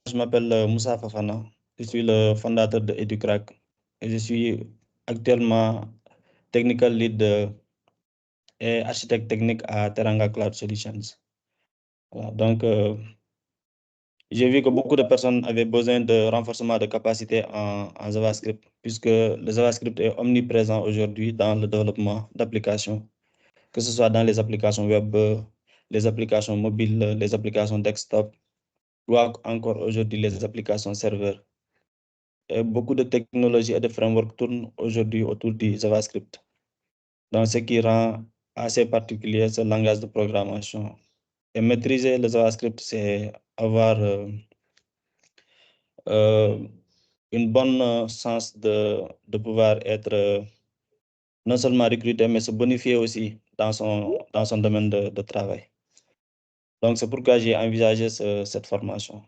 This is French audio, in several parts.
Je m'appelle Moussa Fafana, je suis le fondateur de EduCrack et je suis actuellement Technical Lead et architecte technique à Teranga Cloud Solutions. Voilà, donc, j'ai vu que beaucoup de personnes avaient besoin de renforcement de capacité en JavaScript, puisque le JavaScript est omniprésent aujourd'hui dans le développement d'applications, que ce soit dans les applications web, les applications mobiles, les applications desktop, ou encore aujourd'hui les applications serveurs. Et beaucoup de technologies et de frameworks tournent aujourd'hui autour du JavaScript. Donc, ce qui rend assez particulier ce langage de programmation. Et maîtriser le JavaScript, c'est avoir une bonne chance de pouvoir être non seulement recruté, mais se bonifier aussi dans son domaine de travail. Donc, c'est pourquoi j'ai envisagé cette formation.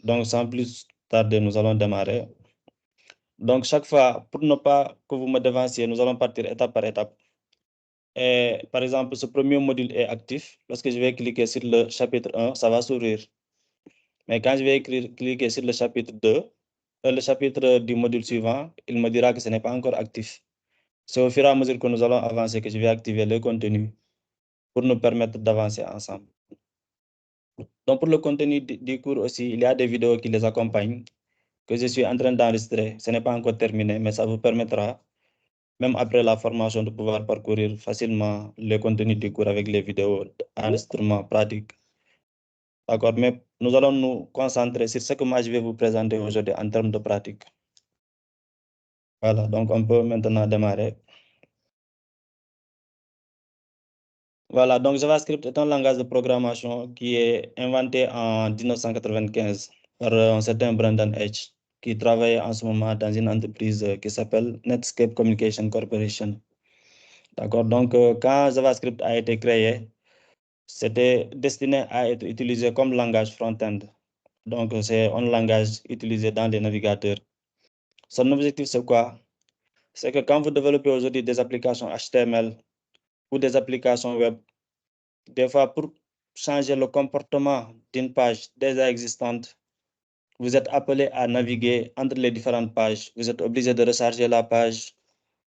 Donc, sans plus tarder, nous allons démarrer. Donc, chaque fois, pour ne pas que vous me devanciez, nous allons partir étape par étape. Et, par exemple, ce premier module est actif. Lorsque je vais cliquer sur le chapitre 1, ça va s'ouvrir. Mais quand je vais cliquer sur le chapitre 2, le chapitre du module suivant, il me dira que ce n'est pas encore actif. C'est au fur et à mesure que nous allons avancer que je vais activer le contenu pour nous permettre d'avancer ensemble. Donc, pour le contenu du cours aussi, il y a des vidéos qui les accompagnent, que je suis en train d'enregistrer. Ce n'est pas encore terminé, mais ça vous permettra, même après la formation, de pouvoir parcourir facilement le contenu du cours avec les vidéos d'enregistrement pratique. D'accord, mais nous allons nous concentrer sur ce que moi je vais vous présenter aujourd'hui en termes de pratique. Voilà, donc on peut maintenant démarrer. Voilà, donc JavaScript est un langage de programmation qui est inventé en 1995 par un certain Brendan Edge, qui travaille en ce moment dans une entreprise qui s'appelle Netscape Communication Corporation. D'accord, donc quand JavaScript a été créé, c'était destiné à être utilisé comme langage front-end. Donc, c'est un langage utilisé dans les navigateurs. Son objectif, c'est quoi? C'est que quand vous développez aujourd'hui des applications HTML ou des applications web, des fois, pour changer le comportement d'une page déjà existante, vous êtes appelé à naviguer entre les différentes pages. Vous êtes obligé de recharger la page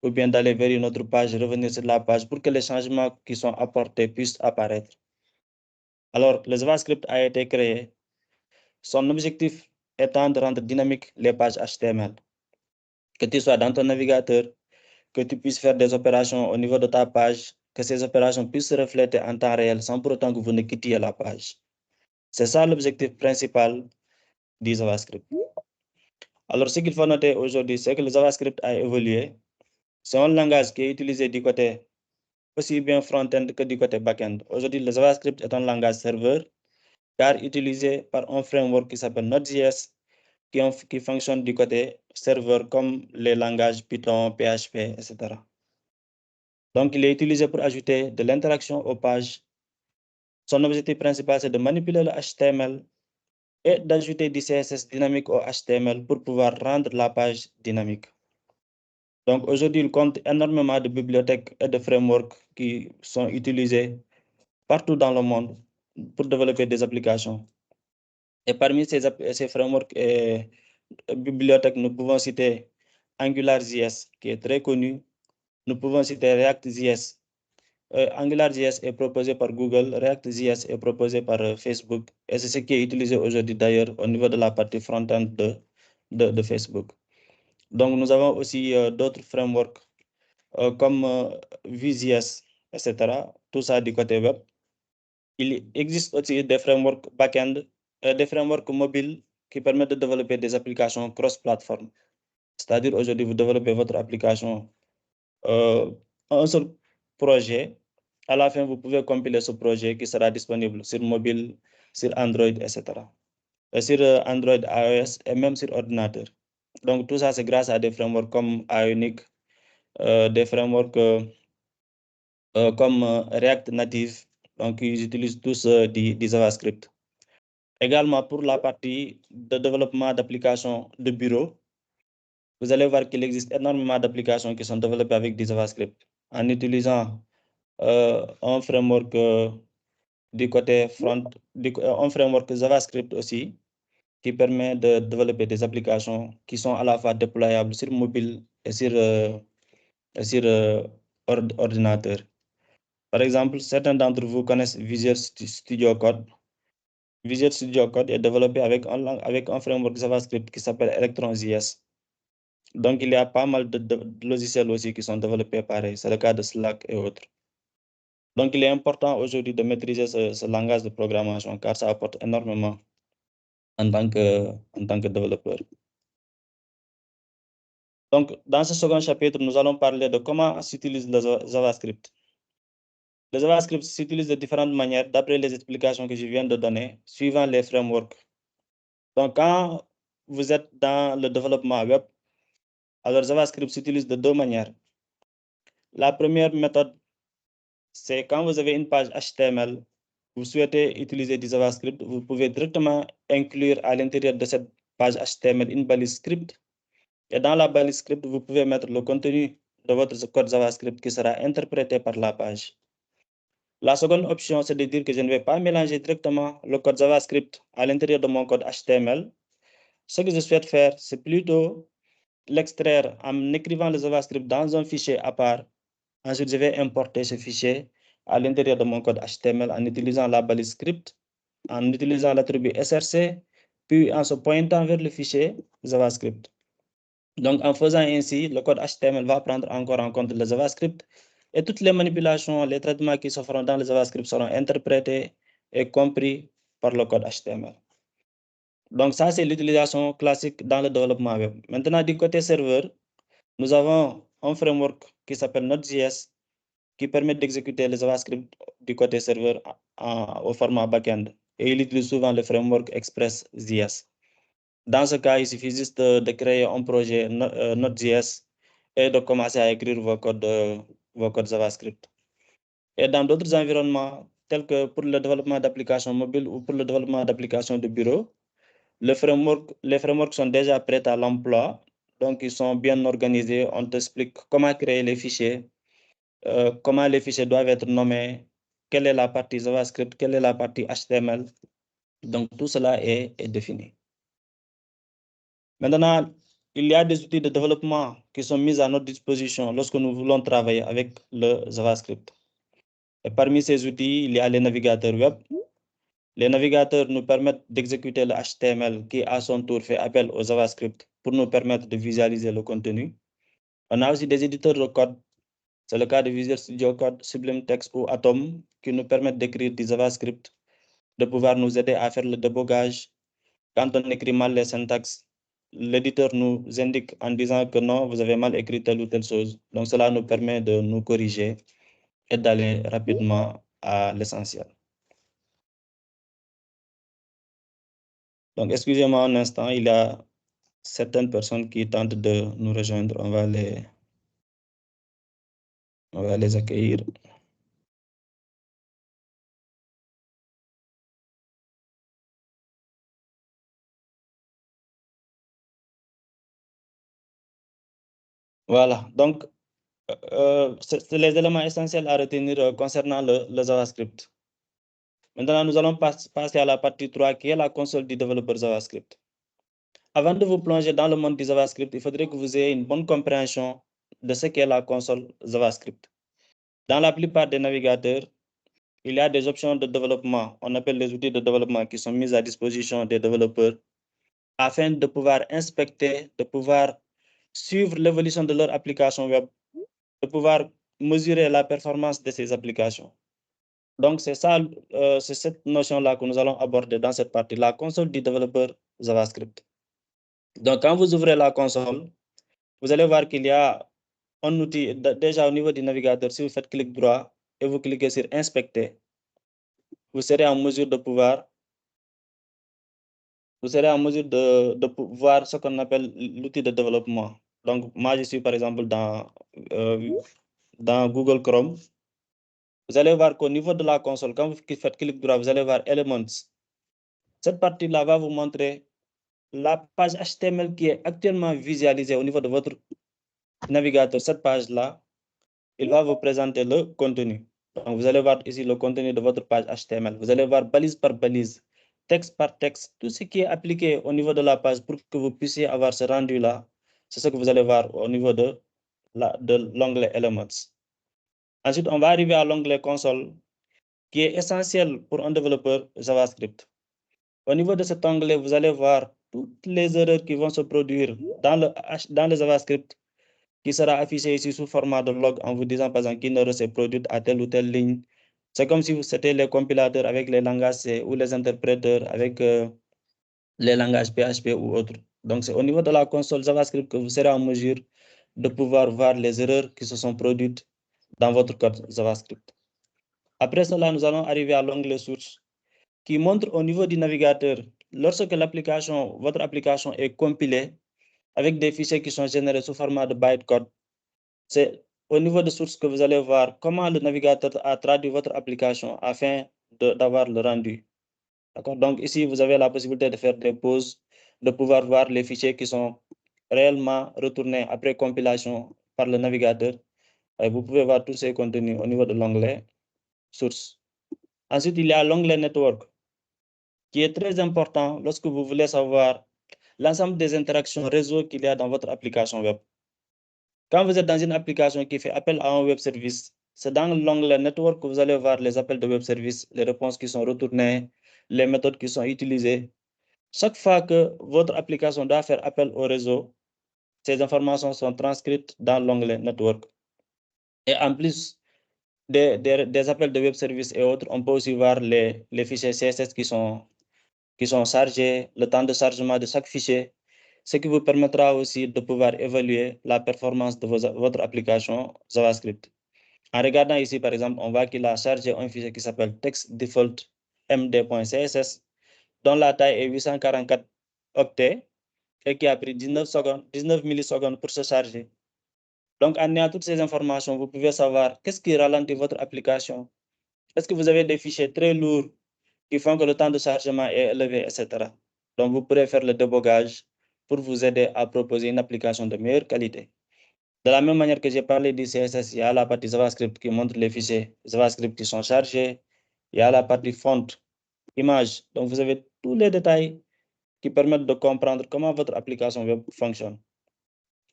ou bien d'aller vers une autre page, revenir sur la page pour que les changements qui sont apportés puissent apparaître. Alors, le JavaScript a été créé. Son objectif étant de rendre dynamique les pages HTML. Que tu sois dans ton navigateur, que tu puisses faire des opérations au niveau de ta page, que ces opérations puissent se refléter en temps réel sans pour autant que vous ne quittiez la page. C'est ça l'objectif principal du JavaScript. Alors, ce qu'il faut noter aujourd'hui, c'est que le JavaScript a évolué. C'est un langage qui est utilisé du côté aussi bien front-end que du côté back-end. Aujourd'hui, le JavaScript est un langage serveur car utilisé par un framework qui s'appelle Node.js qui fonctionne du côté serveur comme les langages Python, PHP, etc. Donc, il est utilisé pour ajouter de l'interaction aux pages. Son objectif principal, c'est de manipuler le HTML et d'ajouter du CSS dynamique au HTML pour pouvoir rendre la page dynamique. Donc, aujourd'hui, il compte énormément de bibliothèques et de frameworks qui sont utilisés partout dans le monde pour développer des applications. Et parmi ces frameworks et bibliothèques, nous pouvons citer AngularJS, qui est très connu. Nous pouvons citer React.js. AngularJS est proposé par Google, React.js est proposé par Facebook, et c'est ce qui est utilisé aujourd'hui d'ailleurs au niveau de la partie front-end de Facebook. Donc, nous avons aussi d'autres frameworks comme Vue.js, etc. Tout ça du côté web. Il existe aussi des frameworks back-end, des frameworks mobiles qui permettent de développer des applications cross-platform. C'est-à-dire aujourd'hui, vous développez votre application un seul projet. À la fin, vous pouvez compiler ce projet qui sera disponible sur mobile, sur Android, etc. Sur Android, iOS et même sur ordinateur. Donc, tout ça, c'est grâce à des frameworks comme Ionic, des frameworks comme React Native. Donc, ils utilisent tous du JavaScript. Également, pour la partie de développement d'applications de bureau, vous allez voir qu'il existe énormément d'applications qui sont développées avec du JavaScript en utilisant un framework du côté front, un framework JavaScript aussi, qui permet de développer des applications qui sont à la fois déployables sur mobile et sur ordinateur. Par exemple, certains d'entre vous connaissent Visual Studio Code. Visual Studio Code est développé avec un framework JavaScript qui s'appelle Electron.js. Donc, il y a pas mal de logiciels aussi qui sont développés pareil. C'est le cas de Slack et autres. Donc, il est important aujourd'hui de maîtriser ce langage de programmation car ça apporte énormément en tant que développeur. Donc, dans ce second chapitre, nous allons parler de comment s'utilise le JavaScript. Le JavaScript s'utilise de différentes manières d'après les explications que je viens de donner, suivant les frameworks. Donc, quand vous êtes dans le développement web, alors JavaScript s'utilise de deux manières. La première méthode, c'est quand vous avez une page HTML, vous souhaitez utiliser du JavaScript, vous pouvez directement inclure à l'intérieur de cette page HTML une balise script. Et dans la balise script, vous pouvez mettre le contenu de votre code JavaScript qui sera interprété par la page. La seconde option, c'est de dire que je ne vais pas mélanger directement le code JavaScript à l'intérieur de mon code HTML. Ce que je souhaite faire, c'est plutôt l'extraire en écrivant le JavaScript dans un fichier à part. Ensuite, je vais importer ce fichier à l'intérieur de mon code HTML en utilisant la balise script, en utilisant l'attribut src, puis en se pointant vers le fichier JavaScript. Donc, en faisant ainsi, le code HTML va prendre encore en compte le JavaScript et toutes les manipulations, les traitements qui se feront dans le JavaScript seront interprétés et compris par le code HTML. Donc, ça, c'est l'utilisation classique dans le développement web. Maintenant, du côté serveur, nous avons un framework qui s'appelle Node.js qui permet d'exécuter le JavaScript du côté serveur au format backend. Et il utilise souvent le framework Express.js. Dans ce cas, il suffit juste de créer un projet Node.js et de commencer à écrire vos codes JavaScript. Et dans d'autres environnements, tels que pour le développement d'applications mobiles ou pour le développement d'applications de bureau, les frameworks sont déjà prêts à l'emploi, donc ils sont bien organisés. On t'explique comment créer les fichiers, comment les fichiers doivent être nommés, quelle est la partie JavaScript, quelle est la partie HTML. Donc tout cela est défini. Maintenant, il y a des outils de développement qui sont mis à notre disposition lorsque nous voulons travailler avec le JavaScript. Et parmi ces outils, il y a les navigateurs web. Les navigateurs nous permettent d'exécuter le HTML qui, à son tour, fait appel au JavaScript pour nous permettre de visualiser le contenu. On a aussi des éditeurs de code. C'est le cas de Visual Studio Code, Sublime Text ou Atom qui nous permettent d'écrire du JavaScript, de pouvoir nous aider à faire le débogage. Quand on écrit mal les syntaxes, l'éditeur nous indique en disant que non, vous avez mal écrit telle ou telle chose. Donc, cela nous permet de nous corriger et d'aller rapidement à l'essentiel. Donc, excusez-moi un instant, il y a certaines personnes qui tentent de nous rejoindre. On va les accueillir. Voilà, donc, c'est les éléments essentiels à retenir concernant le JavaScript. Maintenant, nous allons passer à la partie 3 qui est la console du développeur JavaScript. Avant de vous plonger dans le monde du JavaScript, il faudrait que vous ayez une bonne compréhension de ce qu'est la console JavaScript. Dans la plupart des navigateurs, il y a des options de développement, on appelle les outils de développement qui sont mis à disposition des développeurs afin de pouvoir inspecter, de pouvoir suivre l'évolution de leur application web, de pouvoir mesurer la performance de ces applications. Donc, c'est cette notion-là que nous allons aborder dans cette partie, la console du développeur JavaScript. Donc, quand vous ouvrez la console, vous allez voir qu'il y a un outil déjà au niveau du navigateur. Si vous faites clic droit et vous cliquez sur Inspecter, vous serez en mesure de voir ce qu'on appelle l'outil de développement. Donc, moi, je suis par exemple dans Google Chrome. Vous allez voir qu'au niveau de la console, quand vous faites clic droit, vous allez voir Elements. Cette partie-là va vous montrer la page HTML qui est actuellement visualisée au niveau de votre navigateur. Cette page-là, il va vous présenter le contenu. Donc, vous allez voir ici le contenu de votre page HTML. Vous allez voir balise par balise texte par texte, tout ce qui est appliqué au niveau de la page pour que vous puissiez avoir ce rendu-là. C'est ce que vous allez voir au niveau de l'onglet Elements. Ensuite, on va arriver à l'onglet Console, qui est essentiel pour un développeur JavaScript. Au niveau de cet onglet, vous allez voir toutes les erreurs qui vont se produire dans le JavaScript, qui sera affiché ici sous format de log en vous disant par exemple qu'une erreur s'est produite à telle ou telle ligne. C'est comme si c'était les compilateurs avec les langages C ou les interpréteurs avec les langages PHP ou autres. Donc, c'est au niveau de la console JavaScript que vous serez en mesure de pouvoir voir les erreurs qui se sont produites dans votre code JavaScript. Après cela, nous allons arriver à l'onglet source qui montre au niveau du navigateur, lorsque votre application est compilée avec des fichiers qui sont générés sous format de bytecode, c'est au niveau de source que vous allez voir comment le navigateur a traduit votre application afin d'avoir le rendu. D'accord? Donc ici, vous avez la possibilité de faire des pauses, de pouvoir voir les fichiers qui sont réellement retournés après compilation par le navigateur. Et vous pouvez voir tous ces contenus au niveau de l'onglet source. Ensuite, il y a l'onglet network qui est très important lorsque vous voulez savoir l'ensemble des interactions réseau qu'il y a dans votre application web. Quand vous êtes dans une application qui fait appel à un web service, c'est dans l'onglet Network que vous allez voir les appels de web service, les réponses qui sont retournées, les méthodes qui sont utilisées. Chaque fois que votre application doit faire appel au réseau, ces informations sont transcrites dans l'onglet Network. Et en plus des appels de web service et autres, on peut aussi voir les fichiers CSS qui sont chargés, le temps de chargement de chaque fichier, ce qui vous permettra aussi de pouvoir évaluer la performance de votre application JavaScript. En regardant ici, par exemple, on voit qu'il a chargé un fichier qui s'appelle textDefaultMD.css, dont la taille est 844 octets et qui a pris 19 millisecondes pour se charger. Donc, en ayant toutes ces informations, vous pouvez savoir qu'est-ce qui ralentit votre application. Est-ce que vous avez des fichiers très lourds qui font que le temps de chargement est élevé, etc. Donc, vous pourrez faire le débogage pour vous aider à proposer une application de meilleure qualité. De la même manière que j'ai parlé du CSS, il y a la partie JavaScript qui montre les fichiers JavaScript qui sont chargés. Il y a la partie font, image. Donc, vous avez tous les détails qui permettent de comprendre comment votre application web fonctionne.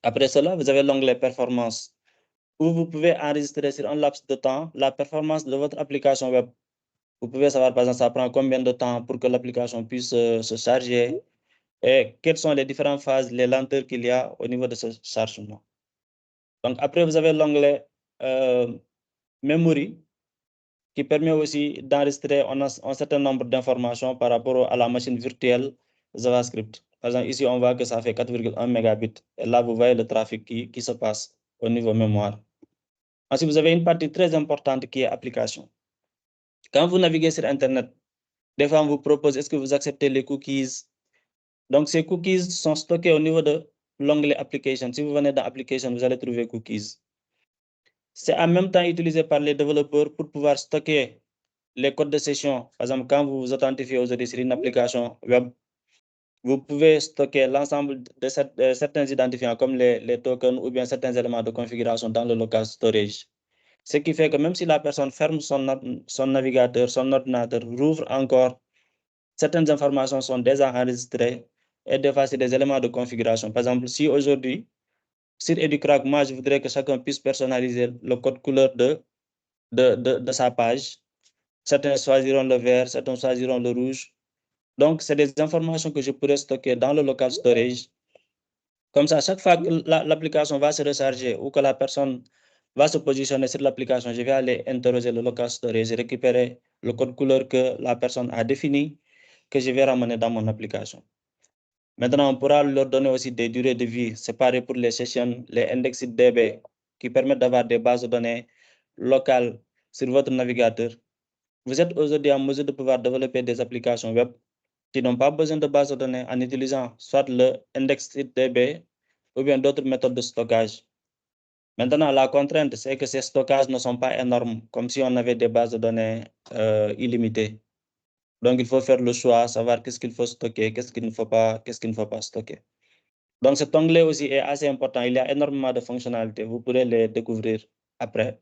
Après cela, vous avez l'onglet performance où vous pouvez enregistrer sur un laps de temps la performance de votre application web. Vous pouvez savoir, par exemple, ça prend combien de temps pour que l'application puisse se charger et quelles sont les différentes phases, les lenteurs qu'il y a au niveau de ce chargement. Donc, après, vous avez l'onglet Memory qui permet aussi d'enregistrer un certain nombre d'informations par rapport à la machine virtuelle JavaScript. Par exemple, ici, on voit que ça fait 4,1 mégabits. Et là, vous voyez le trafic qui se passe au niveau mémoire. Ensuite, vous avez une partie très importante qui est application. Quand vous naviguez sur Internet, des fois, on vous propose, est-ce que vous acceptez les cookies? Donc, ces cookies sont stockés au niveau de l'onglet Application. Si vous venez dans Application, vous allez trouver cookies. C'est en même temps utilisé par les développeurs pour pouvoir stocker les codes de session. Par exemple, quand vous vous authentifiez aujourd'hui sur une application web, vous pouvez stocker l'ensemble de certains identifiants comme les tokens ou bien certains éléments de configuration dans le local storage. Ce qui fait que même si la personne ferme son navigateur, son ordinateur, rouvre encore, certaines informations sont déjà enregistrées et des fois, c'est des éléments de configuration. Par exemple, si aujourd'hui, sur EduCrack, moi, je voudrais que chacun puisse personnaliser le code couleur de sa page. Certains choisiront le vert, certains choisiront le rouge. Donc, c'est des informations que je pourrais stocker dans le local storage. Comme ça, chaque fois que l'application va se recharger ou que la personne va se positionner sur l'application, je vais aller interroger le local storage et récupérer le code couleur que la personne a défini, que je vais ramener dans mon application. Maintenant, on pourra leur donner aussi des durées de vie séparées pour les sessions, les IndexedDB, qui permettent d'avoir des bases de données locales sur votre navigateur. Vous êtes aujourd'hui en mesure de pouvoir développer des applications web qui n'ont pas besoin de bases de données en utilisant soit le IndexedDB ou bien d'autres méthodes de stockage. Maintenant, la contrainte, c'est que ces stockages ne sont pas énormes, comme si on avait des bases de données illimitées. Donc, il faut faire le choix, savoir qu'est-ce qu'il faut stocker, qu'est-ce qu'il ne faut pas stocker. Donc, cet onglet aussi est assez important. Il y a énormément de fonctionnalités. Vous pourrez les découvrir après.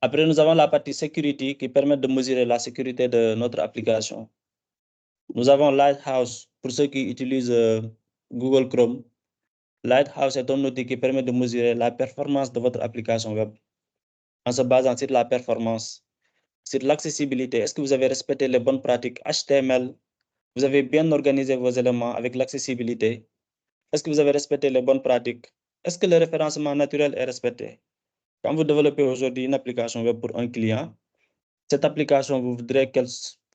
Après, nous avons la partie sécurité qui permet de mesurer la sécurité de notre application. Nous avons Lighthouse pour ceux qui utilisent Google Chrome. Lighthouse est un outil qui permet de mesurer la performance de votre application web en se basant sur la performance, sur l'accessibilité. Est-ce que vous avez respecté les bonnes pratiques HTML? Vous avez bien organisé vos éléments avec l'accessibilité? Est-ce que vous avez respecté les bonnes pratiques? Est-ce que le référencement naturel est respecté? Quand vous développez aujourd'hui une application web pour un client, cette application, vous voudrez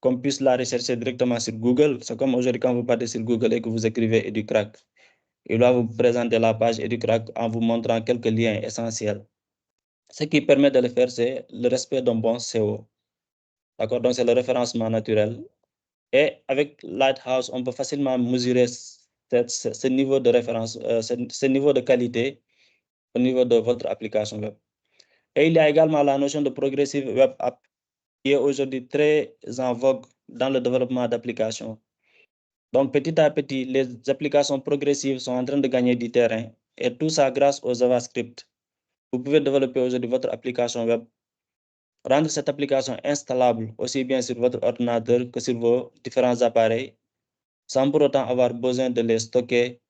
qu'on puisse la rechercher directement sur Google. C'est comme aujourd'hui quand vous partez sur Google et que vous écrivez EduCrack. Il va vous présenter la page EduCrack en vous montrant quelques liens essentiels. Ce qui permet de le faire, c'est le respect d'un bon SEO. D'accord? Donc, c'est le référencement naturel. Et avec Lighthouse, on peut facilement mesurer ce niveau de référence, ce niveau de qualité au niveau de votre application web. Et il y a également la notion de Progressive Web App qui est aujourd'hui très en vogue dans le développement d'applications. Donc, petit à petit, les applications progressives sont en train de gagner du terrain et tout ça grâce au JavaScript. Vous pouvez développer aujourd'hui votre application web, rendre cette application installable aussi bien sur votre ordinateur que sur vos différents appareils, sans pour autant avoir besoin de les stocker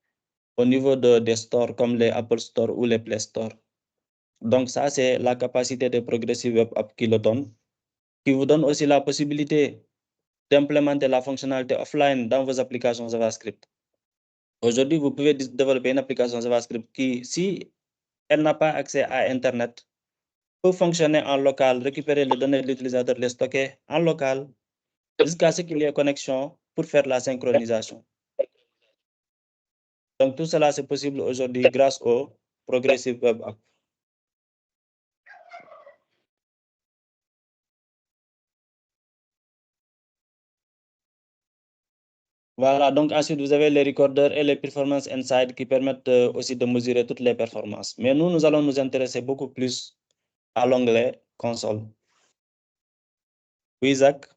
au niveau des stores comme les Apple Store ou les Play Store. Donc, ça, c'est la capacité de Progressive Web App qui le donne, qui vous donne aussi la possibilité d'implémenter la fonctionnalité offline dans vos applications JavaScript. Aujourd'hui, vous pouvez développer une application JavaScript qui, si elle n'a pas accès à Internet, peut fonctionner en local, récupérer les données de l'utilisateur, les stocker en local, jusqu'à ce qu'il y ait connexion pour faire la synchronisation. Donc, tout cela, c'est possible aujourd'hui grâce au Progressive Web App. Voilà, donc ensuite, vous avez les recorders et les Performance Insights qui permettent aussi de mesurer toutes les performances. Mais nous allons nous intéresser beaucoup plus à l'onglet console. Oui, Zach?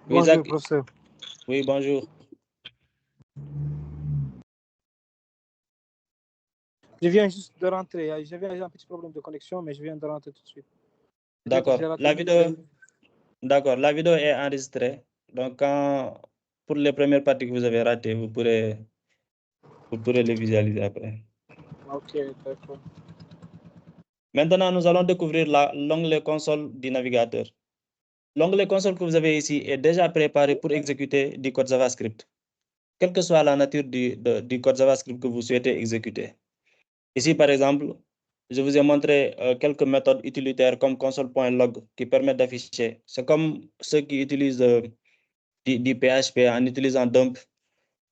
Oui, Bonjour, Zach? professeur. Oui, bonjour. Je viens juste de rentrer. J'avais un petit problème de connexion, mais je viens de rentrer tout de suite. D'accord. La vidéo est enregistrée. Donc, pour les premières parties que vous avez ratées, vous pourrez les visualiser après. Ok, d'accord. Maintenant, nous allons découvrir l'onglet console du navigateur. L'onglet console que vous avez ici est déjà préparé pour exécuter du code JavaScript, quelle que soit la nature du code JavaScript que vous souhaitez exécuter. Ici, par exemple, je vous ai montré quelques méthodes utilitaires comme console.log qui permettent d'afficher. C'est comme ceux qui utilisent du PHP en utilisant dump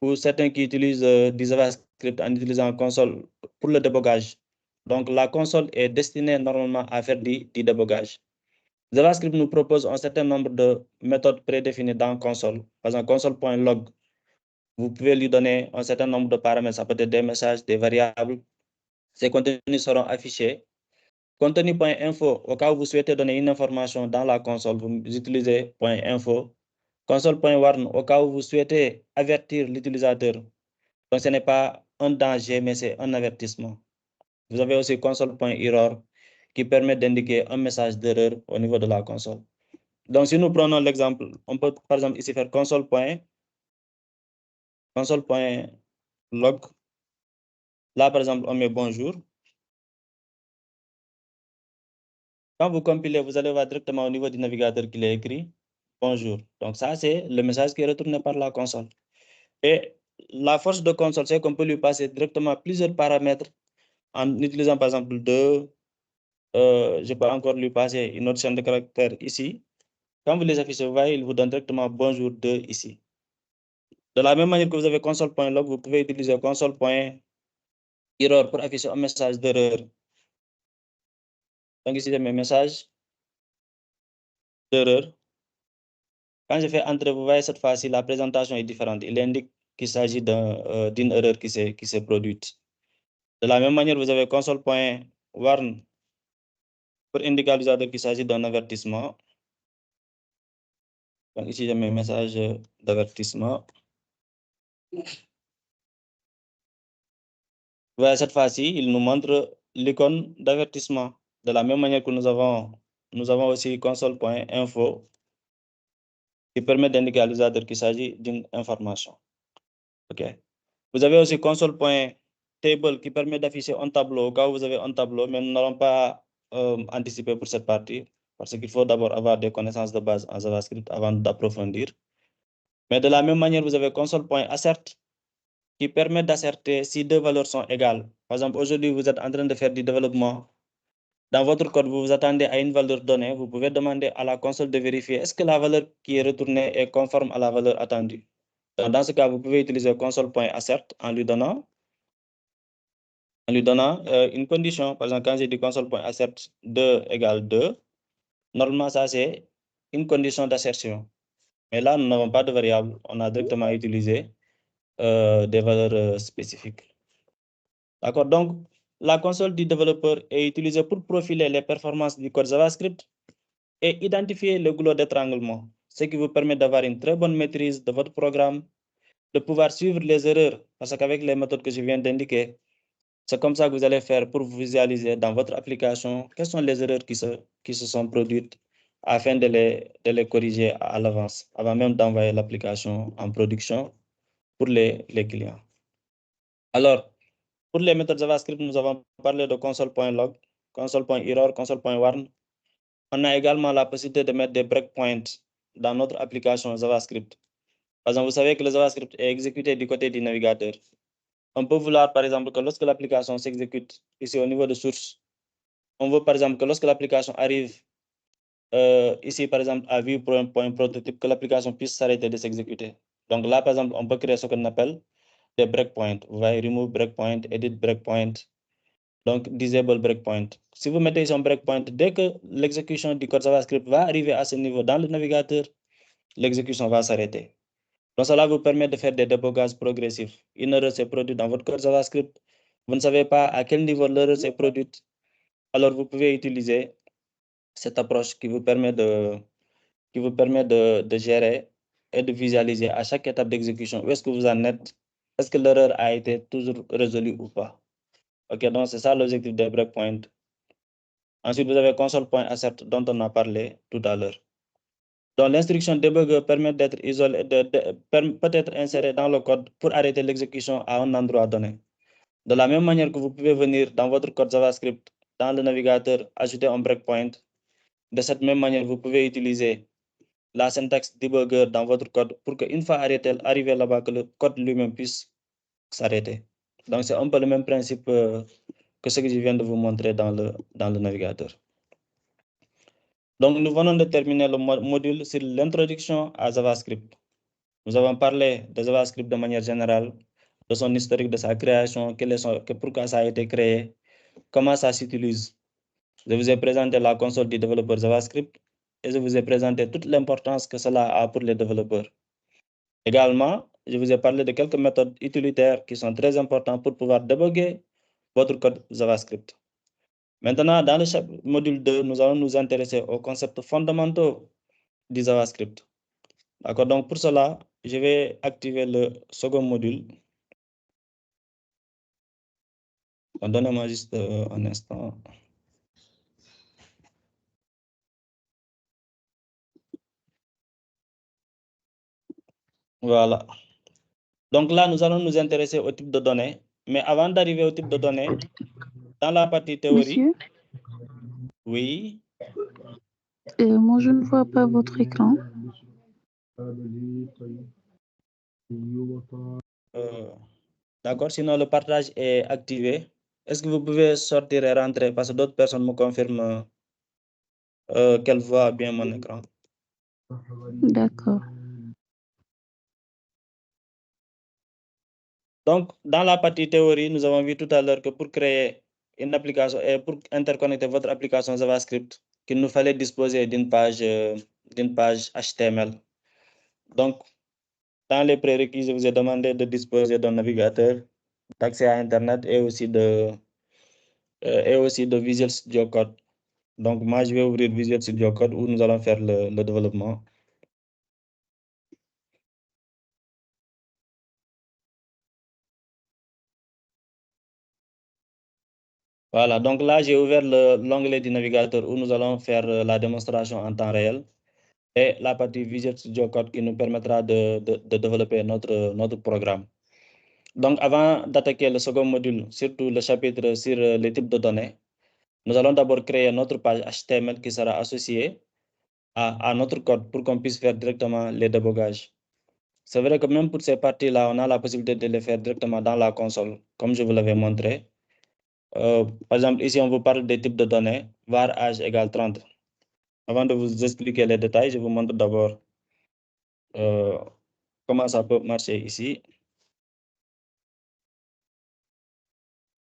ou certains qui utilisent du JavaScript en utilisant console pour le débogage. Donc, la console est destinée normalement à faire du débogage. JavaScript nous propose un certain nombre de méthodes prédéfinies dans console. Par exemple, console.log, vous pouvez lui donner un certain nombre de paramètres, ça peut être des messages, des variables. Ces contenus seront affichés. Contenu.info, au cas où vous souhaitez donner une information dans la console, vous utilisez .info. Console.warn, au cas où vous souhaitez avertir l'utilisateur. Donc, ce n'est pas un danger, mais c'est un avertissement. Vous avez aussi console.error qui permet d'indiquer un message d'erreur au niveau de la console. Donc, si nous prenons l'exemple, on peut par exemple ici faire console.log. Là, par exemple, on met bonjour. Quand vous compilez, vous allez voir directement au niveau du navigateur qu'il est écrit bonjour. Donc, ça, c'est le message qui est retourné par la console. Et la force de console, c'est qu'on peut lui passer directement plusieurs paramètres en utilisant par exemple je peux encore lui passer une autre chaîne de caractères ici. Quand vous les affichez, vous voyez, il vous donne directement bonjour 2 ici. De la même manière que vous avez console.log, vous pouvez utiliser console.error pour afficher un message d'erreur. Donc ici, j'ai mes messages d'erreur. Quand je fais entrer, vous voyez cette fois-ci, la présentation est différente. Il indique qu'il s'agit d'une erreur qui s'est produite. De la même manière, vous avez console.warn pour indiquer à l'utilisateur qu'il s'agit d'un avertissement. Donc ici, j'ai mes messages d'avertissement. Voilà, cette fois-ci, il nous montre l'icône d'avertissement. De la même manière que nous avons nous avons aussi console.info qui permet d'indiquer à l'utilisateur qu'il s'agit d'une information. OK. Vous avez aussi console.table qui permet d'afficher un tableau au cas où vous avez un tableau, mais nous n'allons pas anticiper pour cette partie parce qu'il faut d'abord avoir des connaissances de base en JavaScript avant d'approfondir. Mais de la même manière, vous avez console.assert qui permet d'asserter si deux valeurs sont égales. Par exemple, aujourd'hui, vous êtes en train de faire du développement. Dans votre code, vous vous attendez à une valeur donnée. Vous pouvez demander à la console de vérifier est-ce que la valeur qui est retournée est conforme à la valeur attendue. Donc, dans ce cas, vous pouvez utiliser console.assert en lui donnant une condition. Par exemple, quand j'ai dit console.assert 2 égale 2, normalement, ça, c'est une condition d'assertion. Mais là, nous n'avons pas de variable. On a directement utilisé des valeurs spécifiques. D'accord? Donc, la console du développeur est utilisée pour profiler les performances du code JavaScript et identifier le goulot d'étranglement, ce qui vous permet d'avoir une très bonne maîtrise de votre programme, de pouvoir suivre les erreurs, parce qu'avec les méthodes que je viens d'indiquer, c'est comme ça que vous allez faire pour visualiser dans votre application quelles sont les erreurs qui se sont produites afin de les corriger à l'avance, avant même d'envoyer l'application en production pour les clients. Alors, pour les méthodes JavaScript, nous avons parlé de console.log, console.error, console.warn. On a également la possibilité de mettre des breakpoints dans notre application JavaScript. Par exemple, vous savez que le JavaScript est exécuté du côté du navigateur. On peut vouloir, par exemple, que lorsque l'application s'exécute ici au niveau de source, on veut, par exemple, que lorsque l'application arrive ici, par exemple, à vue pour un prototype, que l'application puisse s'arrêter de s'exécuter. Donc là, par exemple, on peut créer ce qu'on appelle des breakpoints. Vous voyez, remove breakpoint, edit breakpoint, donc disable breakpoint. Si vous mettez ici un breakpoint, dès que l'exécution du code JavaScript va arriver à ce niveau dans le navigateur, l'exécution va s'arrêter. Donc cela vous permet de faire des débogages progressifs. Une erreur s'est produite dans votre code JavaScript, vous ne savez pas à quel niveau l'erreur s'est produite, alors vous pouvez utiliser cette approche qui vous permet de gérer et de visualiser à chaque étape d'exécution où est-ce que vous en êtes, est-ce que l'erreur a été toujours résolue ou pas. OK, donc c'est ça l'objectif des breakpoints. Ensuite, vous avez console.assert dont on a parlé tout à l'heure. Donc, l'instruction debugger permet d'être isolée, peut être insérée dans le code pour arrêter l'exécution à un endroit donné. De la même manière que vous pouvez venir dans votre code JavaScript, dans le navigateur, ajouter un breakpoint. De cette même manière, vous pouvez utiliser la syntaxe debugger dans votre code pour qu'une fois arrivé là-bas, que le code lui-même puisse s'arrêter. Donc, c'est un peu le même principe que ce que je viens de vous montrer dans le navigateur. Donc, nous venons de terminer le module sur l'introduction à JavaScript. Nous avons parlé de JavaScript de manière générale, de son historique, de sa création, pourquoi ça a été créé, comment ça s'utilise. Je vous ai présenté la console du développeur JavaScript et je vous ai présenté toute l'importance que cela a pour les développeurs. Également, je vous ai parlé de quelques méthodes utilitaires qui sont très importantes pour pouvoir débugger votre code JavaScript. Maintenant, dans le module 2, nous allons nous intéresser aux concepts fondamentaux du JavaScript. D'accord, donc pour cela, je vais activer le second module. Donnez-moi juste un instant. Voilà. Donc là, nous allons nous intéresser au type de données. Mais avant d'arriver au type de données, dans la partie théorie... Monsieur, oui. moi, je ne vois pas votre écran. D'accord, sinon le partage est activé. Est-ce que vous pouvez sortir et rentrer parce que d'autres personnes me confirment qu'elles voient bien mon écran. D'accord. Donc, dans la partie théorie, nous avons vu tout à l'heure que pour créer une application et pour interconnecter votre application JavaScript, qu'il nous fallait disposer d'une page HTML. Donc, dans les prérequis, je vous ai demandé de disposer d'un navigateur, d'accès à Internet et aussi de Visual Studio Code. Donc, moi, je vais ouvrir Visual Studio Code où nous allons faire le développement. Voilà, donc là, j'ai ouvert l'onglet du navigateur où nous allons faire la démonstration en temps réel et la partie Visual Studio Code qui nous permettra de développer notre programme. Donc, avant d'attaquer le second module, surtout le chapitre sur les types de données, nous allons d'abord créer notre page HTML qui sera associée à notre code pour qu'on puisse faire directement les débogages. C'est vrai que même pour ces parties-là, on a la possibilité de les faire directement dans la console, comme je vous l'avais montré. Par exemple, ici, on vous parle des types de données, var âge égale 30. Avant de vous expliquer les détails, je vous montre d'abord comment ça peut marcher ici.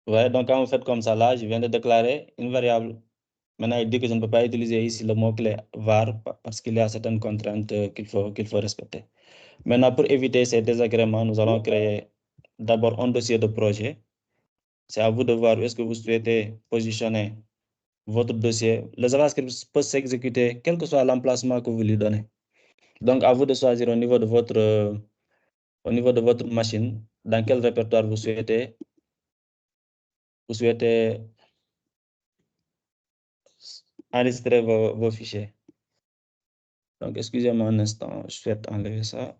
Ouais, donc quand vous faites comme ça, là, je viens de déclarer une variable. Maintenant, il dit que je ne peux pas utiliser ici le mot-clé var parce qu'il y a certaines contraintes qu'il faut respecter. Maintenant, pour éviter ces désagréments, nous allons créer d'abord un dossier de projet. C'est à vous de voir où est-ce que vous souhaitez positionner votre dossier. Le JavaScript peut s'exécuter quel que soit l'emplacement que vous lui donnez. Donc, à vous de choisir au niveau de votre machine, dans quel répertoire vous souhaitez enregistrer vos fichiers. Donc, excusez-moi un instant, je souhaite enlever ça.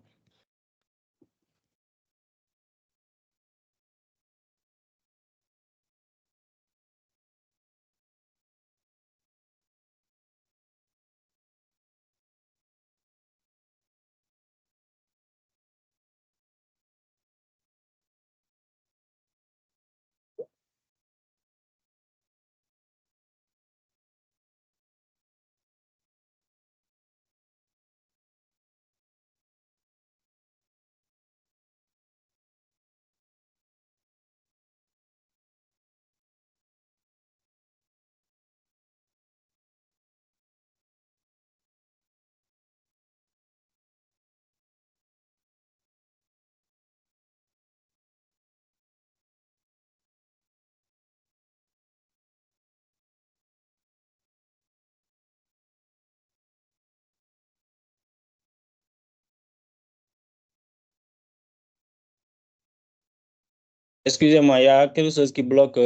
Excusez-moi, il y a quelque chose qui bloque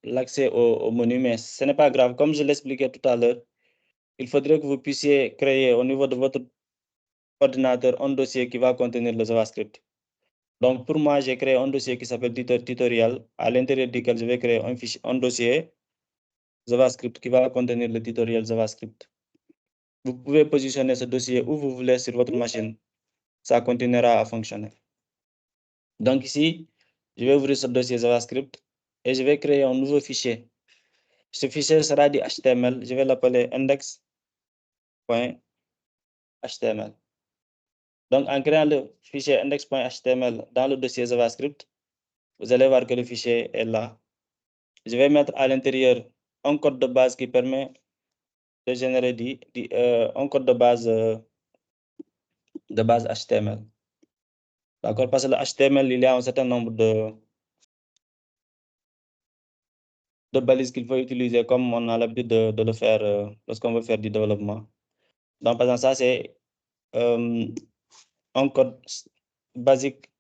l'accès au menu, mais ce n'est pas grave. Comme je l'expliquais tout à l'heure, il faudrait que vous puissiez créer au niveau de votre ordinateur un dossier qui va contenir le JavaScript. Donc, pour moi, j'ai créé un dossier qui s'appelle tutorial, à l'intérieur duquel je vais créer un dossier JavaScript qui va contenir le tutoriel JavaScript. Vous pouvez positionner ce dossier où vous voulez sur votre machine. Ça continuera à fonctionner. Donc ici, je vais ouvrir ce dossier JavaScript et je vais créer un nouveau fichier. Ce fichier sera du HTML. Je vais l'appeler index.html. Donc, en créant le fichier index.html dans le dossier JavaScript, vous allez voir que le fichier est là. Je vais mettre à l'intérieur un code de base qui permet de générer un code de base HTML. D'accord? Parce que le HTML, il y a un certain nombre de balises qu'il faut utiliser comme on a l'habitude de le faire lorsqu'on veut faire du développement. Donc, par exemple, ça, c'est un code basique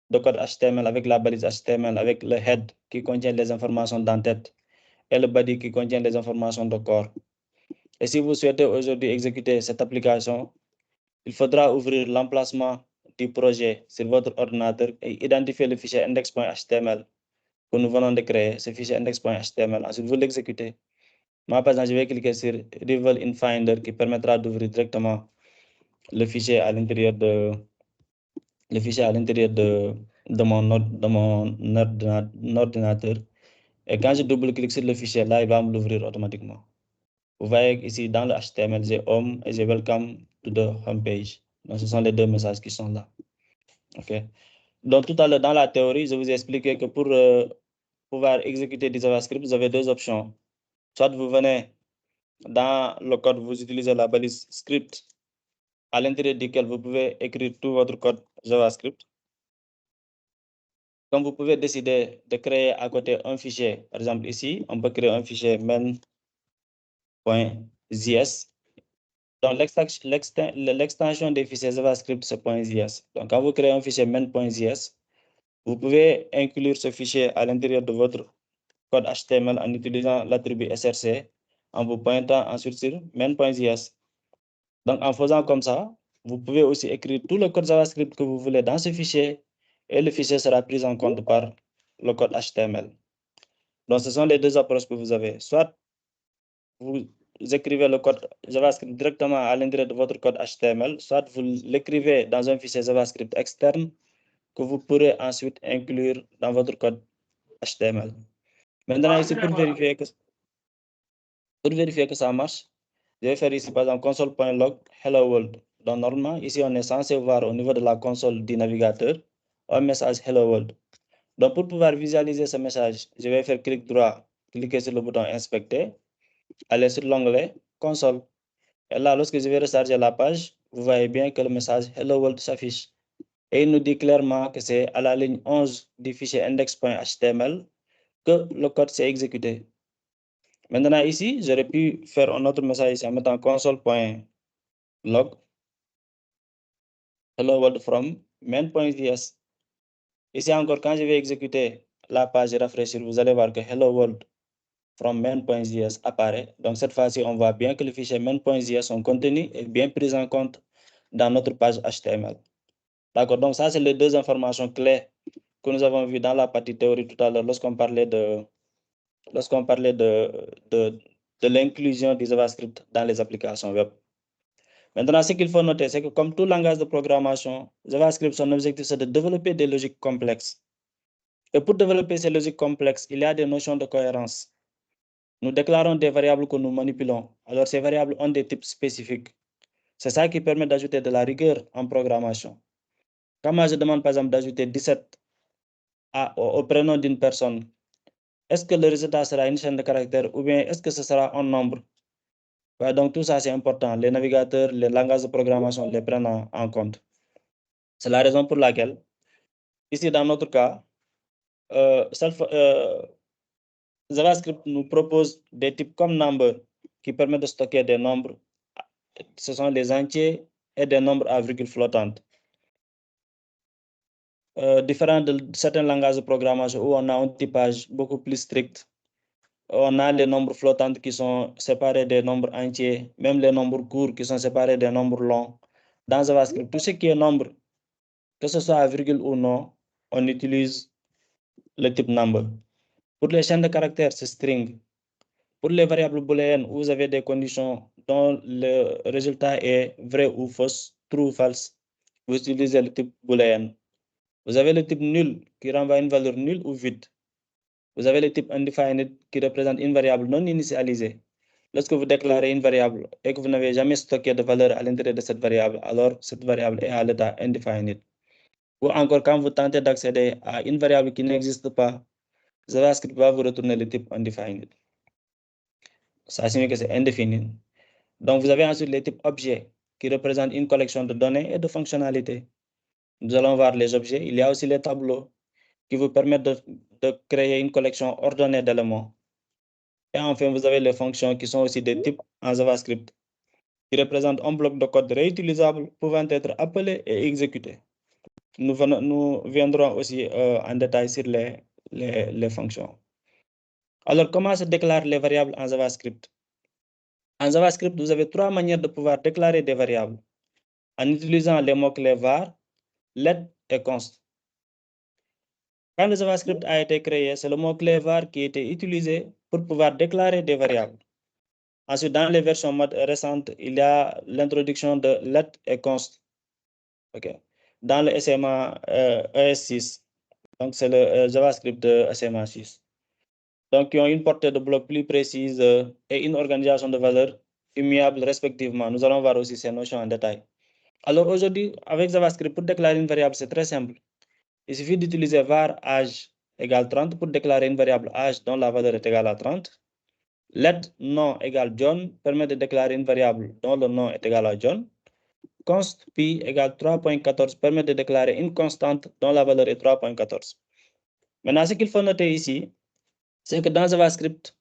de code HTML avec la balise HTML, avec le head qui contient les informations d'entête et le body qui contient les informations de corps. Et si vous souhaitez aujourd'hui exécuter cette application, il faudra ouvrir l'emplacement du projet sur votre ordinateur et identifier le fichier index.html que nous venons de créer, ce fichier index.html. Ensuite, vous l'exécutez. Moi, par exemple, je vais cliquer sur Rival in Finder qui permettra d'ouvrir directement le fichier à l'intérieur de mon ordinateur. Et quand je double-clique sur le fichier, là, il va me l'ouvrir automatiquement. Vous voyez ici, dans le HTML, j'ai Home et j'ai Welcome to the Homepage. Donc, ce sont les deux messages qui sont là. OK. Donc, tout à l'heure, dans la théorie, je vous ai expliqué que pour pouvoir exécuter du JavaScript, vous avez deux options. Soit vous venez dans le code, vous utilisez la balise script à l'intérieur duquel vous pouvez écrire tout votre code JavaScript. Comme vous pouvez décider de créer à côté un fichier, par exemple ici, on peut créer un fichier main.js. Donc, l'extension des fichiers JavaScript, c'est .js. Donc, quand vous créez un fichier main.js, vous pouvez inclure ce fichier à l'intérieur de votre code HTML en utilisant l'attribut src en vous pointant ensuite sur main.js. Donc, en faisant comme ça, vous pouvez aussi écrire tout le code JavaScript que vous voulez dans ce fichier et le fichier sera pris en compte par le code HTML. Donc, ce sont les deux approches que vous avez. Soit vous écrivez le code JavaScript directement à l'intérieur de votre code HTML, soit vous l'écrivez dans un fichier JavaScript externe que vous pourrez ensuite inclure dans votre code HTML. Maintenant, ici, pour vérifier que ça marche, je vais faire ici par exemple console.log hello world. Donc normalement, ici, on est censé voir au niveau de la console du navigateur un message hello world. Donc pour pouvoir visualiser ce message, je vais faire clic droit, cliquer sur le bouton inspecter, aller sur l'onglet console. Et là, lorsque je vais recharger la page, vous voyez bien que le message hello world s'affiche. Et il nous dit clairement que c'est à la ligne 11 du fichier index.html que le code s'est exécuté. Maintenant ici, j'aurais pu faire un autre message ici en mettant console.log hello world from main.js. Ici encore, quand je vais exécuter la page et rafraîchir, vous allez voir que hello world from main.js apparaît. Donc cette fois-ci, on voit bien que le fichier main.js, son contenu est bien pris en compte dans notre page HTML. D'accord, donc ça, c'est les deux informations clés que nous avons vues dans la partie théorie tout à l'heure lorsqu'on parlait de l'inclusion du JavaScript dans les applications web. Maintenant, ce qu'il faut noter, c'est que comme tout langage de programmation, JavaScript, son objectif, c'est de développer des logiques complexes. Et pour développer ces logiques complexes, il y a des notions de cohérence. Nous déclarons des variables que nous manipulons. Alors, ces variables ont des types spécifiques. C'est ça qui permet d'ajouter de la rigueur en programmation. Quand moi, je demande, par exemple, d'ajouter 17 au prénom d'une personne, est-ce que le résultat sera une chaîne de caractères ou bien est-ce que ce sera un nombre? Ouais, donc, tout ça, c'est important. Les navigateurs, les langages de programmation les prennent en compte. C'est la raison pour laquelle, ici, dans notre cas, JavaScript nous propose des types comme number qui permettent de stocker des nombres. Ce sont des entiers et des nombres à virgule flottante. Différent de certains langages de programmation où on a un typage beaucoup plus strict. On a les nombres flottantes qui sont séparés des nombres entiers, même les nombres courts qui sont séparés des nombres longs. Dans JavaScript, tout ce qui est nombre, que ce soit à virgule ou non, on utilise le type number. Pour les chaînes de caractères, c'est string. Pour les variables booléennes, vous avez des conditions dont le résultat est vrai ou fausse, true ou false. Vous utilisez le type booléen. Vous avez le type nul qui renvoie une valeur nulle ou vide. Vous avez le type undefined qui représente une variable non initialisée. Lorsque vous déclarez une variable et que vous n'avez jamais stocké de valeur à l'intérieur de cette variable, alors cette variable est à l'état undefined. Ou encore, quand vous tentez d'accéder à une variable qui n'existe pas, JavaScript va vous retourner le type undefined. Ça signifie que c'est indéfini. Donc, vous avez ensuite les types objets qui représentent une collection de données et de fonctionnalités. Nous allons voir les objets. Il y a aussi les tableaux qui vous permettent de créer une collection ordonnée d'éléments. Et enfin, vous avez les fonctions qui sont aussi des types en JavaScript qui représentent un bloc de code réutilisable pouvant être appelé et exécuté. Nous viendrons aussi en détail sur les fonctions. Alors, comment se déclarent les variables en JavaScript? En JavaScript, vous avez trois manières de pouvoir déclarer des variables en utilisant les mots-clés var, let et const. Quand le JavaScript a été créé, c'est le mot-clé var qui a été utilisé pour pouvoir déclarer des variables. Ensuite, dans les versions récentes, il y a l'introduction de let et const. Okay. Dans le SMA ES6, donc c'est le JavaScript de SMA 6. Donc, qui ont une portée de bloc plus précise et une organisation de valeurs immuables respectivement. Nous allons voir aussi ces notions en détail. Alors aujourd'hui, avec JavaScript, pour déclarer une variable, c'est très simple. Il suffit d'utiliser var âge égale 30 pour déclarer une variable âge dont la valeur est égale à 30. Let nom égale John permet de déclarer une variable dont le nom est égal à John. Const pi égale 3.14 permet de déclarer une constante dont la valeur est 3.14. Maintenant, ce qu'il faut noter ici, c'est que dans JavaScript,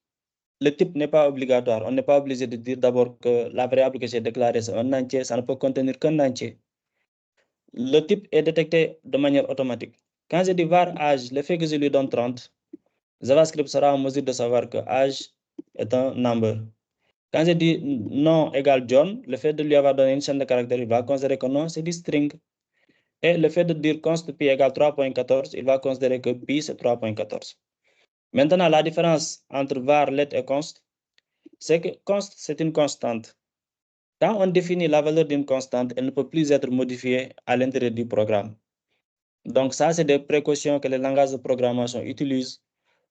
le type n'est pas obligatoire. On n'est pas obligé de dire d'abord que la variable que j'ai déclarée, c'est un entier, ça ne peut contenir qu'un entier. Le type est détecté de manière automatique. Quand je dis var âge, le fait que je lui donne 30, JavaScript sera en mesure de savoir que âge est un number. Quand je dis nom égale John, le fait de lui avoir donné une chaîne de caractères, il va considérer que non, c'est du string. Et le fait de dire const pi égale 3.14, il va considérer que pi c'est 3.14. Maintenant, la différence entre var, let et const, c'est que const c'est une constante. Quand on définit la valeur d'une constante, elle ne peut plus être modifiée à l'intérieur du programme. Donc ça, c'est des précautions que les langages de programmation utilisent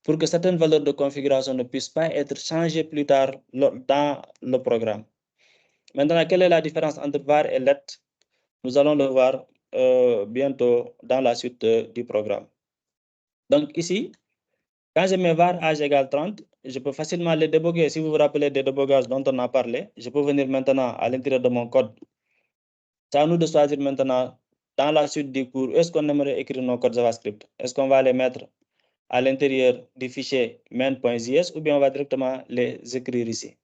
pour que certaines valeurs de configuration ne puissent pas être changées plus tard dans le programme. Maintenant, quelle est la différence entre var et let? Nous allons le voir bientôt dans la suite du programme. Donc ici, quand je mets var âge égale 30, je peux facilement les déboguer. Si vous vous rappelez des débogages dont on a parlé, je peux venir maintenant à l'intérieur de mon code. C'est à nous de choisir maintenant, dans la suite du cours, est-ce qu'on aimerait écrire nos codes JavaScript? Est-ce qu'on va les mettre à l'intérieur du fichier main.js ou bien on va directement les écrire ici?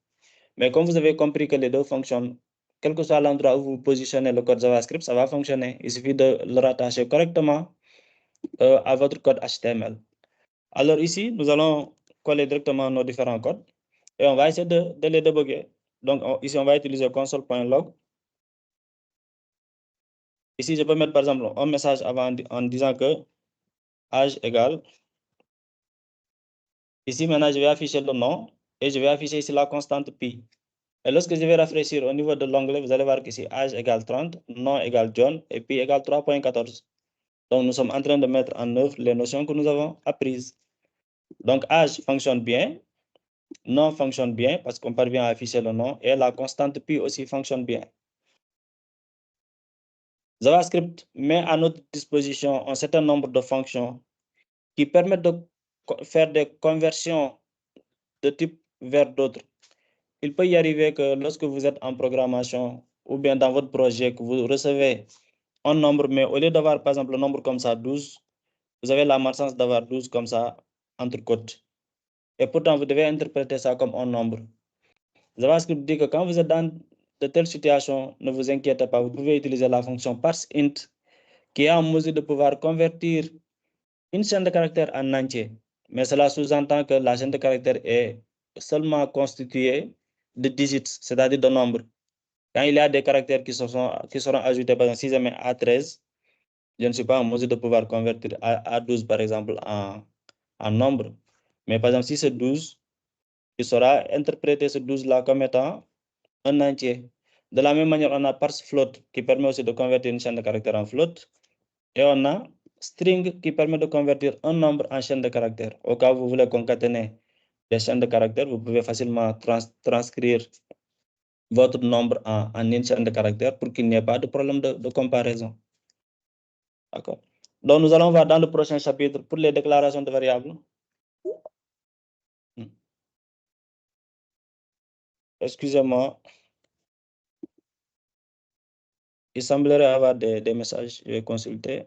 Mais comme vous avez compris que les deux fonctionnent, quel que soit l'endroit où vous positionnez le code JavaScript, ça va fonctionner. Il suffit de le rattacher correctement à votre code HTML. Alors ici, nous allons coller directement nos différents codes et on va essayer de les débugger. Donc ici, on va utiliser console.log. Ici, je peux mettre par exemple un message avant en disant que âge égale. Ici, maintenant, je vais afficher le nom et je vais afficher ici la constante pi. Et lorsque je vais rafraîchir au niveau de l'onglet, vous allez voir qu'ici, âge égale 30, nom égale John et pi égale 3.14. Donc, nous sommes en train de mettre en œuvre les notions que nous avons apprises. Donc, âge fonctionne bien, nom fonctionne bien parce qu'on parvient à afficher le nom et la constante pi aussi fonctionne bien. JavaScript met à notre disposition un certain nombre de fonctions qui permettent de faire des conversions de type vers d'autres. Il peut y arriver que lorsque vous êtes en programmation ou bien dans votre projet, que vous recevez un nombre, mais au lieu d'avoir par exemple le nombre comme ça, 12, vous avez la malchance d'avoir 12 comme ça entre côtes. Et pourtant, vous devez interpréter ça comme un nombre. JavaScript dit que quand vous êtes dans de telles situations, ne vous inquiétez pas, vous pouvez utiliser la fonction parseInt qui est en mesure de pouvoir convertir une chaîne de caractères en entier. Mais cela sous-entend que la chaîne de caractères est seulement constituée de digits, c'est-à-dire de nombres. Quand il y a des caractères qui seront ajoutés, par exemple, si je mets A13, je ne suis pas en mesure de pouvoir convertir A12, par exemple, en nombre. Mais par exemple, si c'est 12, il sera interprété ce 12-là comme étant un entier. De la même manière, on a parseFloat qui permet aussi de convertir une chaîne de caractères en float. Et on a string qui permet de convertir un nombre en chaîne de caractères. Au cas où vous voulez concaténer des chaînes de caractères, vous pouvez facilement transcrire votre nombre en une chaîne de caractères pour qu'il n'y ait pas de problème de comparaison. D'accord. Donc, nous allons voir dans le prochain chapitre pour les déclarations de variables. Excusez-moi. Il semblerait avoir des messages. Je vais consulter.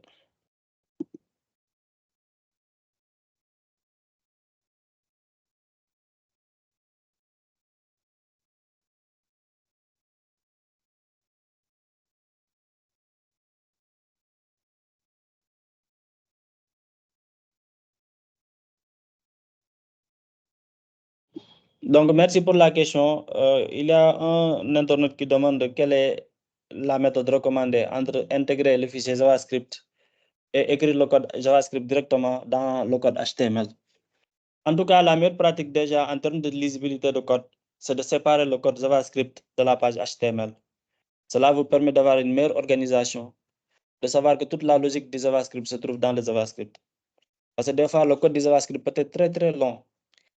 Donc, merci pour la question. Il y a un internaute qui demande quelle est la méthode recommandée entre intégrer le fichier JavaScript et écrire le code JavaScript directement dans le code HTML. En tout cas, la meilleure pratique déjà en termes de lisibilité de code, c'est de séparer le code JavaScript de la page HTML. Cela vous permet d'avoir une meilleure organisation, de savoir que toute la logique du JavaScript se trouve dans le JavaScript. Parce que des fois, le code du JavaScript peut être très très long.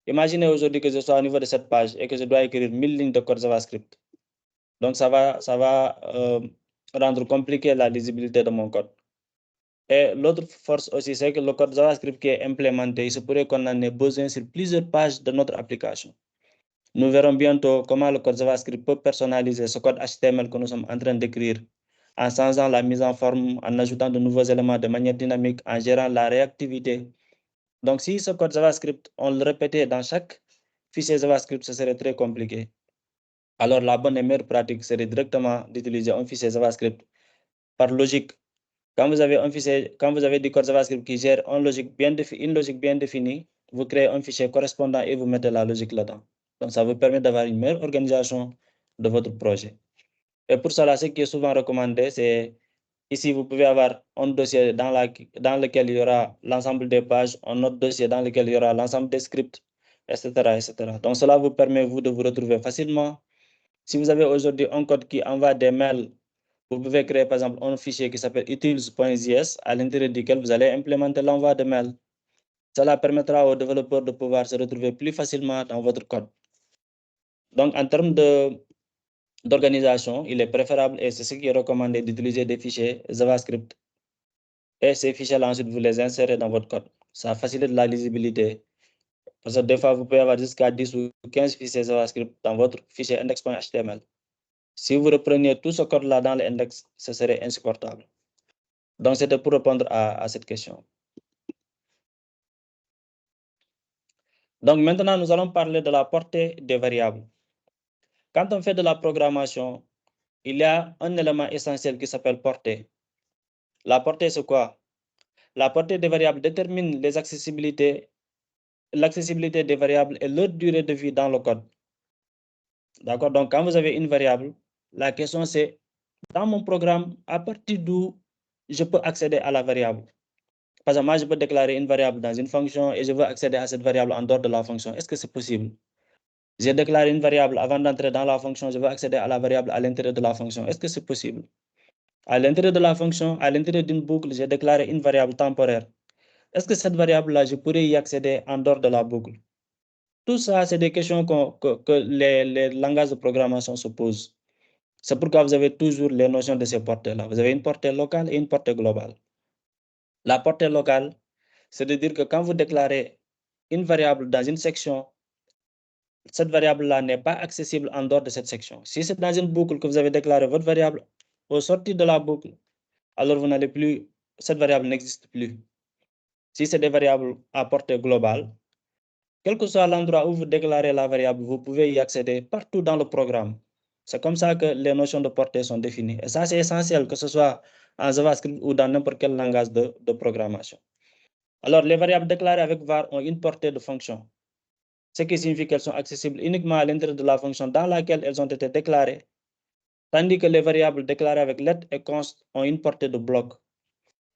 Imaginez aujourd'hui que je sois au niveau de cette page et que je dois écrire 1000 lignes de code JavaScript. Donc, ça va rendre compliqué la lisibilité de mon code. Et l'autre force aussi, c'est que le code JavaScript qui est implémenté, il se pourrait qu'on en ait besoin sur plusieurs pages de notre application. Nous verrons bientôt comment le code JavaScript peut personnaliser ce code HTML que nous sommes en train d'écrire en changeant la mise en forme, en ajoutant de nouveaux éléments de manière dynamique, en gérant la réactivité. Donc, si ce code JavaScript, on le répétait dans chaque fichier JavaScript, ce serait très compliqué. Alors, la bonne et meilleure pratique serait directement d'utiliser un fichier JavaScript par logique. Quand vous avez du code JavaScript qui gère une logique bien définie, vous créez un fichier correspondant et vous mettez la logique là-dedans. Donc, ça vous permet d'avoir une meilleure organisation de votre projet. Et pour cela, ce qui est souvent recommandé, c'est ici, vous pouvez avoir un dossier dans lequel il y aura l'ensemble des pages, un autre dossier dans lequel il y aura l'ensemble des scripts, etc., etc. Donc, cela vous permet, vous, de vous retrouver facilement. Si vous avez aujourd'hui un code qui envoie des mails, vous pouvez créer, par exemple, un fichier qui s'appelle utils.js, à l'intérieur duquel vous allez implémenter l'envoi de mails. Cela permettra aux développeurs de pouvoir se retrouver plus facilement dans votre code. Donc, en termes d'organisation, il est préférable, et c'est ce qui est recommandé, d'utiliser des fichiers JavaScript. Et ces fichiers-là, ensuite, vous les insérez dans votre code. Ça facilite la lisibilité. Parce que des fois, vous pouvez avoir jusqu'à 10 ou 15 fichiers JavaScript dans votre fichier index.html. Si vous repreniez tout ce code-là dans l'index, ce serait insupportable. Donc, c'était pour répondre à cette question. Donc, maintenant, nous allons parler de la portée des variables. Quand on fait de la programmation, il y a un élément essentiel qui s'appelle portée. La portée, c'est quoi? La portée des variables détermine l'accessibilité des variables et leur durée de vie dans le code. D'accord? Donc, quand vous avez une variable, la question c'est, dans mon programme, à partir d'où je peux accéder à la variable? Par exemple, moi, je peux déclarer une variable dans une fonction et je veux accéder à cette variable en dehors de la fonction. Est-ce que c'est possible? J'ai déclaré une variable avant d'entrer dans la fonction, je veux accéder à la variable à l'intérieur de la fonction. Est-ce que c'est possible? À l'intérieur de la fonction, à l'intérieur d'une boucle, j'ai déclaré une variable temporaire. Est-ce que cette variable-là, je pourrais y accéder en dehors de la boucle? Tout ça, c'est des questions que les langages de programmation se posent. C'est pourquoi vous avez toujours les notions de ces portées-là. Vous avez une portée locale et une portée globale. La portée locale, c'est de dire que quand vous déclarez une variable dans une section, cette variable-là n'est pas accessible en dehors de cette section. Si c'est dans une boucle que vous avez déclaré votre variable au sortir de la boucle, alors vous n'allez plus, cette variable n'existe plus. Si c'est des variables à portée globale, quel que soit l'endroit où vous déclarez la variable, vous pouvez y accéder partout dans le programme. C'est comme ça que les notions de portée sont définies. Et ça, c'est essentiel, que ce soit en JavaScript ou dans n'importe quel langage de programmation. Alors, les variables déclarées avec var ont une portée de fonction, ce qui signifie qu'elles sont accessibles uniquement à l'intérieur de la fonction dans laquelle elles ont été déclarées, tandis que les variables déclarées avec let et const ont une portée de bloc.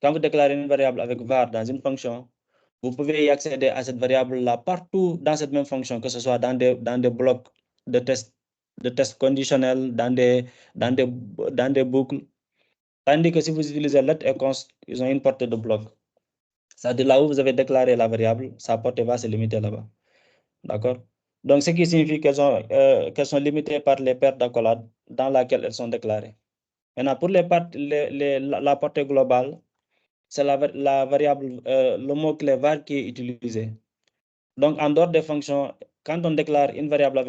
Quand vous déclarez une variable avec var dans une fonction, vous pouvez y accéder à cette variable-là partout dans cette même fonction, que ce soit dans des blocs de tests conditionnels, dans des boucles. Tandis que si vous utilisez let et const, ils ont une portée de bloc. C'est-à-dire là où vous avez déclaré la variable, sa portée va se limiter là-bas. D'accord? Donc, ce qui signifie qu'elles sont limitées par les paires d'accolades dans laquelle elles sont déclarées. Maintenant, pour la portée globale, c'est la variable, le mot-clé var qui est utilisé. Donc, en dehors des fonctions, quand on déclare une variable avec